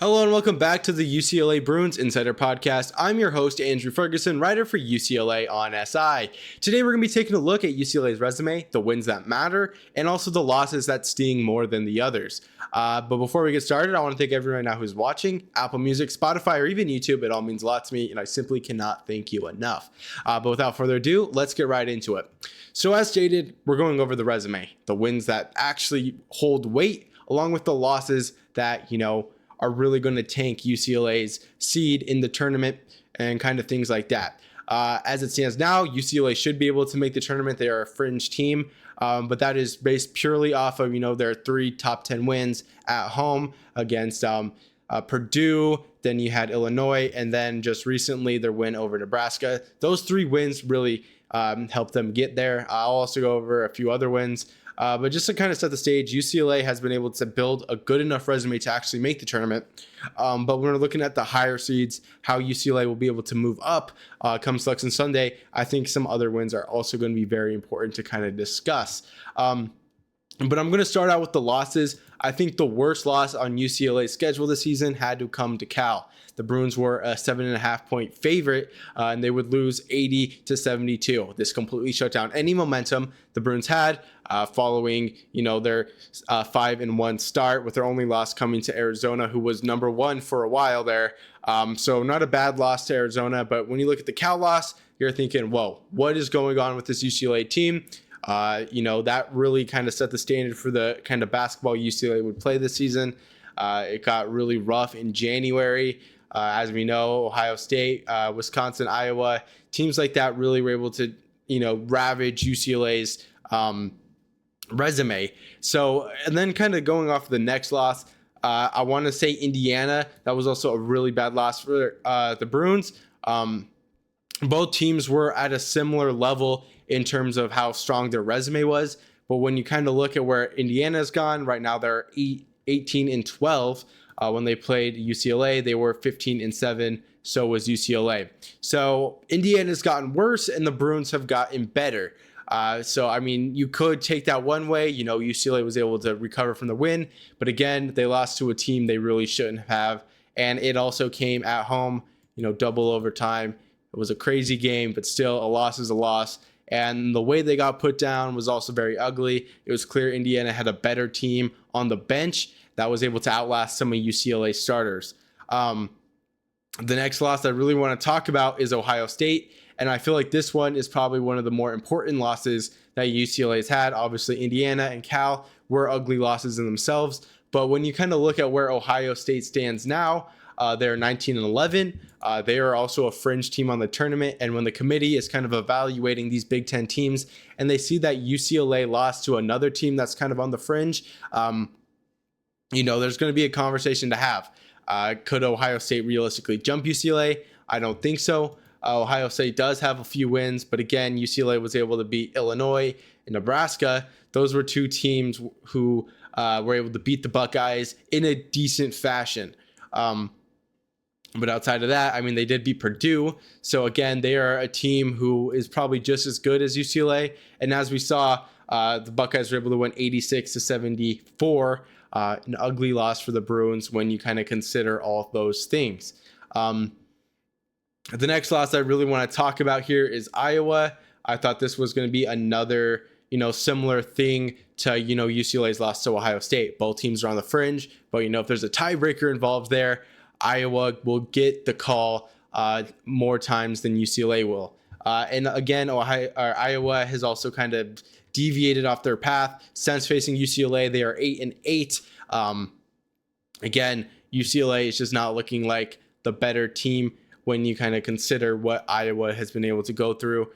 Hello and welcome back to the UCLA Bruins Insider Podcast. I'm your host, Andrew Ferguson, writer for UCLA on SI. Today we're going to be taking a look at UCLA's resume, the wins that matter, and also the losses that sting more than the others. But before we get started, I want to thank everyone right now who's watching, Apple Music, Spotify, or even YouTube. It all means a lot to me, and I simply cannot thank you enough. But without further ado, let's get right into it. So as stated, we're going over the resume, the wins that actually hold weight, along with the losses that, are really going to tank UCLA's seed in the tournament and kind of things like that. As it stands now, UCLA should be able to make the tournament. They are a fringe team, but that is based purely off of, their 3 top 10 wins at home against Purdue. Then you had Illinois, and then just recently their win over Nebraska. Those 3 wins really helped them get there. I'll also go over a few other wins. But just to kind of set the stage, UCLA has been able to build a good enough resume to actually make the tournament. But when we're looking at the higher seeds, how UCLA will be able to move up come Selection Sunday, I think some other wins are also going to be very important to kind of discuss. But I'm going to start out with the losses. I think the worst loss on UCLA's schedule this season had to come to Cal. The Bruins were a 7.5 point favorite, and they would lose 80-72. This completely shut down any momentum the Bruins had following, their 5-1 start, with their only loss coming to Arizona, who was number 1 for a while there. So not a bad loss to Arizona, but when you look at the Cal loss, you're thinking, whoa, what is going on with this UCLA team? That really kind of set the standard for the kind of basketball UCLA would play this season. It got really rough in January. As we know, Ohio State, Wisconsin, Iowa, teams like that really were able to, ravage UCLA's resume. So, and then kind of going off the next loss, I want to say Indiana. That was also a really bad loss for the Bruins. Both teams were at a similar level in terms of how strong their resume was. But when you kind of look at where Indiana's gone, right now they're 18-12. When they played UCLA, they were 15-7. So was UCLA. So Indiana's gotten worse and the Bruins have gotten better. You could take that one way. UCLA was able to recover from the win. But again, they lost to a team they really shouldn't have. And it also came at home, double overtime. It was a crazy game, but still a loss is a loss. And the way they got put down was also very ugly. It was clear Indiana had a better team on the bench that was able to outlast some of UCLA starters. The next loss I really want to talk about is Ohio State. And I feel like this one is probably one of the more important losses that UCLA has had. Obviously, Indiana and Cal were ugly losses in themselves. But when you kind of look at where Ohio State stands now, they're 19-11. They are also a fringe team on the tournament. And when the committee is kind of evaluating these Big Ten teams and they see that UCLA lost to another team that's kind of on the fringe, there's going to be a conversation to have. Could Ohio State realistically jump UCLA? I don't think so. Ohio State does have a few wins, but again, UCLA was able to beat Illinois and Nebraska. Those were 2 teams who were able to beat the Buckeyes in a decent fashion. But outside of that, they did beat Purdue. So again, they are a team who is probably just as good as UCLA. And as we saw, the Buckeyes were able to win 86-74. An ugly loss for the Bruins when you kind of consider all those things. The next loss I really want to talk about here is Iowa. I thought this was going to be another, similar thing to, UCLA's loss to Ohio State. Both teams are on the fringe, but, if there's a tiebreaker involved there, Iowa will get the call more times than UCLA will. And again, Iowa has also kind of deviated off their path since facing UCLA. They are 8-8. Again, UCLA is just not looking like the better team when you kind of consider what Iowa has been able to go through.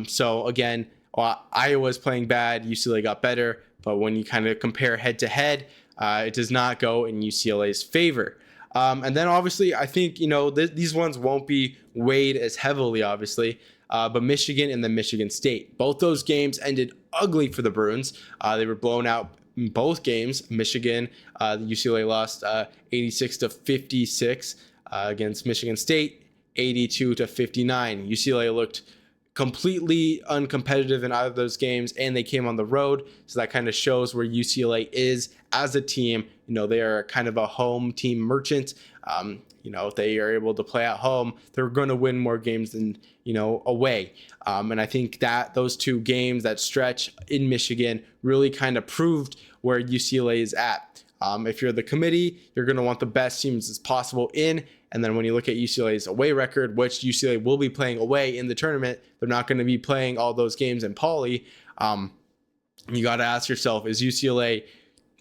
So again, Iowa is playing bad. UCLA got better, but when you kind of compare head to head, it does not go in UCLA's favor. And then obviously, I think, these ones won't be weighed as heavily, obviously. But Michigan and then Michigan State. Both those games ended ugly for the Bruins. They were blown out in both games. Michigan, UCLA lost 86-56 against Michigan State, 82-59. UCLA looked completely uncompetitive in either of those games, and they came on the road. So that kind of shows where UCLA is as a team, they are kind of a home team merchant. If they are able to play at home, they're going to win more games than, away. And I think that those two games, that stretch in Michigan, really kind of proved where UCLA is at. If you're the committee, you're going to want the best teams as possible in. And then when you look at UCLA's away record, which UCLA will be playing away in the tournament, they're not going to be playing all those games in Pauley. You got to ask yourself, is UCLA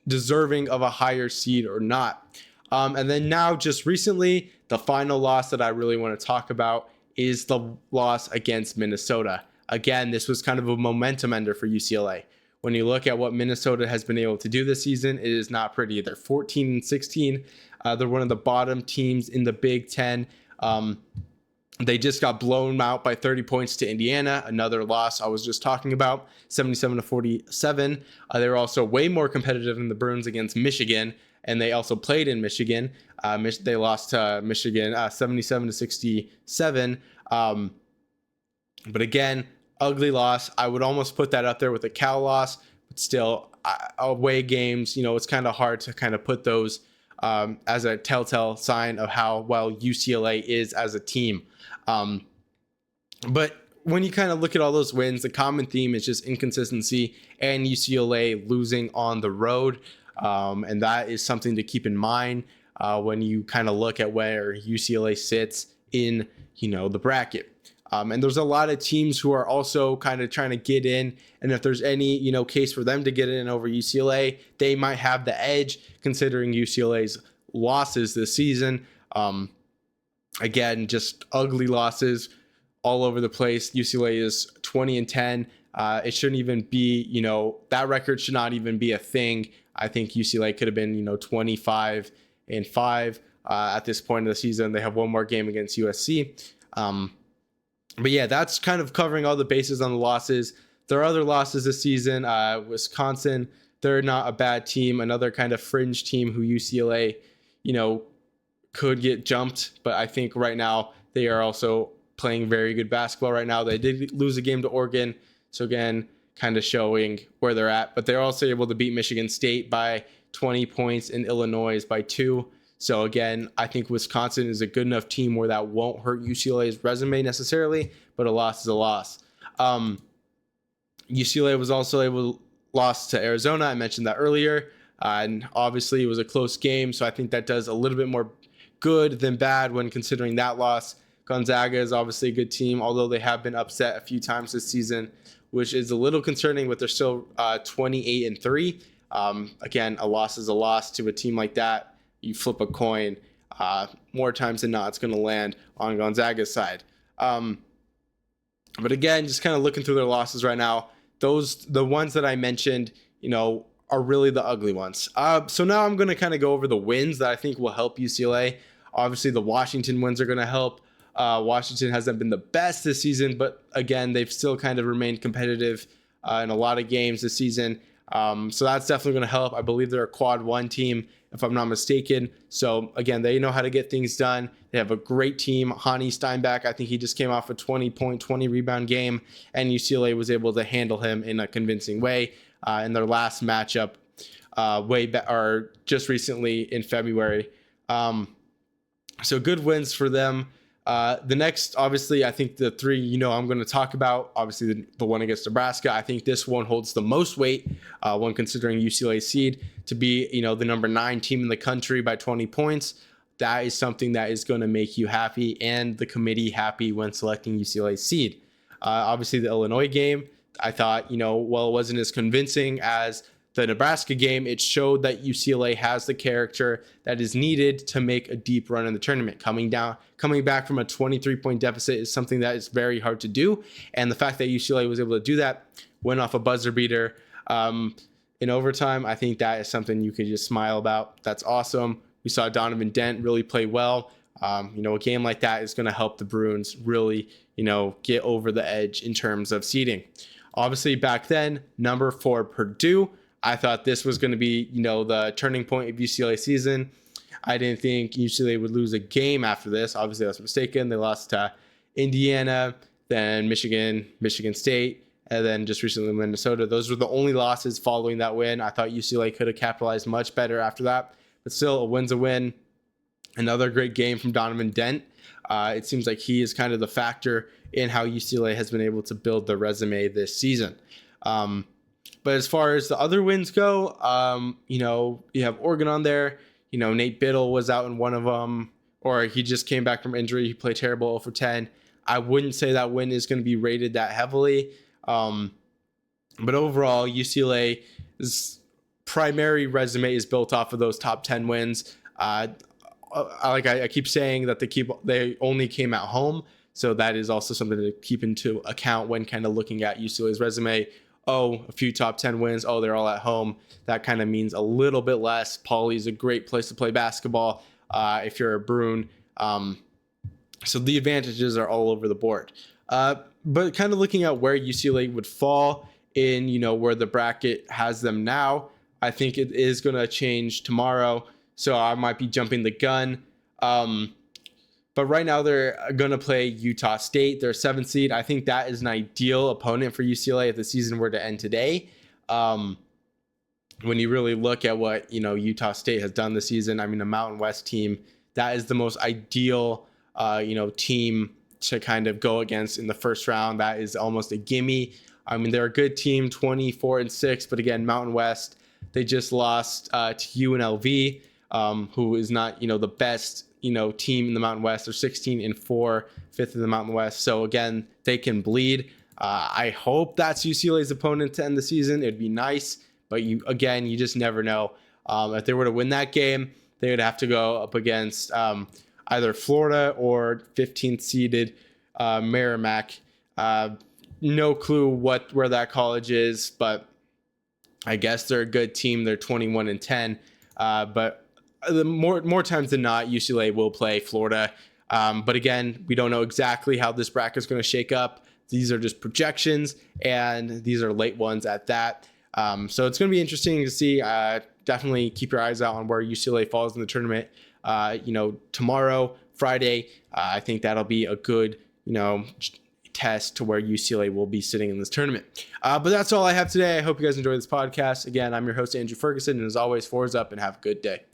deserving of a higher seed or not? And then now, just recently, the final loss that I really want to talk about is the loss against Minnesota. Again, this was kind of a momentum ender for UCLA. When you look at what Minnesota has been able to do this season, it is not pretty. They're 14-16. They're one of the bottom teams in the Big Ten. They just got blown out by 30 points to Indiana, another loss I was just talking about, 77-47. They were also way more competitive than the Bruins against Michigan, and they also played in Michigan. They lost to Michigan 77-67. But again, ugly loss. I would almost put that up there with a Cal loss, but still, away games, it's kind of hard to kind of put those as a telltale sign of how well UCLA is as a team. But when you kind of look at all those wins, the common theme is just inconsistency and UCLA losing on the road. And that is something to keep in mind when you kind of look at where UCLA sits in, the bracket. And there's a lot of teams who are also kind of trying to get in. And if there's any, case for them to get in over UCLA, they might have the edge considering UCLA's losses this season. Again, just ugly losses all over the place. UCLA is 20-10. It shouldn't even be, that record should not even be a thing. I think UCLA could have been, 25-5 at this point of the season. They have one more game against USC. But yeah, that's kind of covering all the bases on the losses. There are other losses this season. Wisconsin, they're not a bad team. Another kind of fringe team who UCLA, could get jumped. But I think right now they are also playing very good basketball right now. They did lose a game to Oregon. So again, kind of showing where they're at. But they're also able to beat Michigan State by 20 points and Illinois by 2. So again, I think Wisconsin is a good enough team where that won't hurt UCLA's resume necessarily, but a loss is a loss. UCLA was also able to lose to Arizona. I mentioned that earlier. And obviously it was a close game. So I think that does a little bit more good than bad when considering that loss. Gonzaga is obviously a good team, although they have been upset a few times this season, which is a little concerning, but they're still 28-3. Again, a loss is a loss to a team like that. You flip a coin, more times than not, it's going to land on Gonzaga's side. But again, just kind of looking through their losses right now, the ones that I mentioned, are really the ugly ones. So now I'm going to kind of go over the wins that I think will help UCLA. Obviously, the Washington wins are going to help. Washington hasn't been the best this season, but again, they've still kind of remained competitive in a lot of games this season. So that's definitely going to help. I believe they're a quad 1 team, if I'm not mistaken. So again, they know how to get things done. They have a great team. Hani Steinbach, I think he just came off a 20-point, 20-rebound game, and UCLA was able to handle him in a convincing way in their last matchup or just recently in February. So good wins for them. The next, obviously, I think the three, I'm going to talk about, obviously the one against Nebraska. I think this one holds the most weight when considering UCLA seed to be, the number 9 team in the country by 20 points. That is something that is going to make you happy and the committee happy when selecting UCLA seed. Obviously, the Illinois game, I thought, while it wasn't as convincing as the Nebraska game, it showed that UCLA has the character that is needed to make a deep run in the tournament. Coming back from a 23-point deficit is something that is very hard to do. And the fact that UCLA was able to do that, went off a buzzer beater in overtime, I think that is something you could just smile about. That's awesome. We saw Donovan Dent really play well. A game like that is going to help the Bruins really, get over the edge in terms of seeding. Obviously, back then, number 4 Purdue. I thought this was going to be, the turning point of UCLA season. I didn't think UCLA would lose a game after this. Obviously, I was mistaken. They lost to Indiana, then Michigan State, and then just recently Minnesota. Those were the only losses following that win. I thought UCLA could have capitalized much better after that, but still, a win's a win. Another great game from Donovan Dent. It seems like he is kind of the factor in how UCLA has been able to build their resume this season. But as far as the other wins go, you have Oregon on there. Nate Biddle was out in one of them, or he just came back from injury. He played terrible 0 for 10. I wouldn't say that win is going to be rated that heavily. But overall, UCLA's primary resume is built off of those top 10 wins. I keep saying that they only came at home. So that is also something to keep into account when kind of looking at UCLA's resume. Oh, a few top 10 wins. Oh, they're all at home. That kind of means a little bit less. Pauley is a great place to play basketball if you're a Bruin. So the advantages are all over the board. But kind of looking at where UCLA would fall in, where the bracket has them now, I think it is going to change tomorrow. So I might be jumping the gun. But right now they're going to play Utah State. They're 7th seed. I think that is an ideal opponent for UCLA if the season were to end today. When you really look at what, Utah State has done this season, I mean, a Mountain West team, that is the most ideal, team to kind of go against in the first round. That is almost a gimme. I mean, they're a good team, 24-6, but again, Mountain West, they just lost to UNLV, who is not, the best, team in the Mountain West. They're 16-4, 5th in the Mountain West. So again, they can bleed. I hope that's UCLA's opponent to end the season. It'd be nice, but you just never know. If they were to win that game, they would have to go up against either Florida or 15th seeded Merrimack. No clue where that college is, but I guess they're a good team. They're 21-10, but the more times than not, UCLA will play Florida. But again, we don't know exactly how this bracket is going to shake up. These are just projections, and these are late ones at that. So it's going to be interesting to see. Definitely keep your eyes out on where UCLA falls in the tournament. Tomorrow, Friday, I think that'll be a good, test to where UCLA will be sitting in this tournament. But that's all I have today. I hope you guys enjoyed this podcast. Again, I'm your host, Andrew Ferguson, and as always, fours up and have a good day.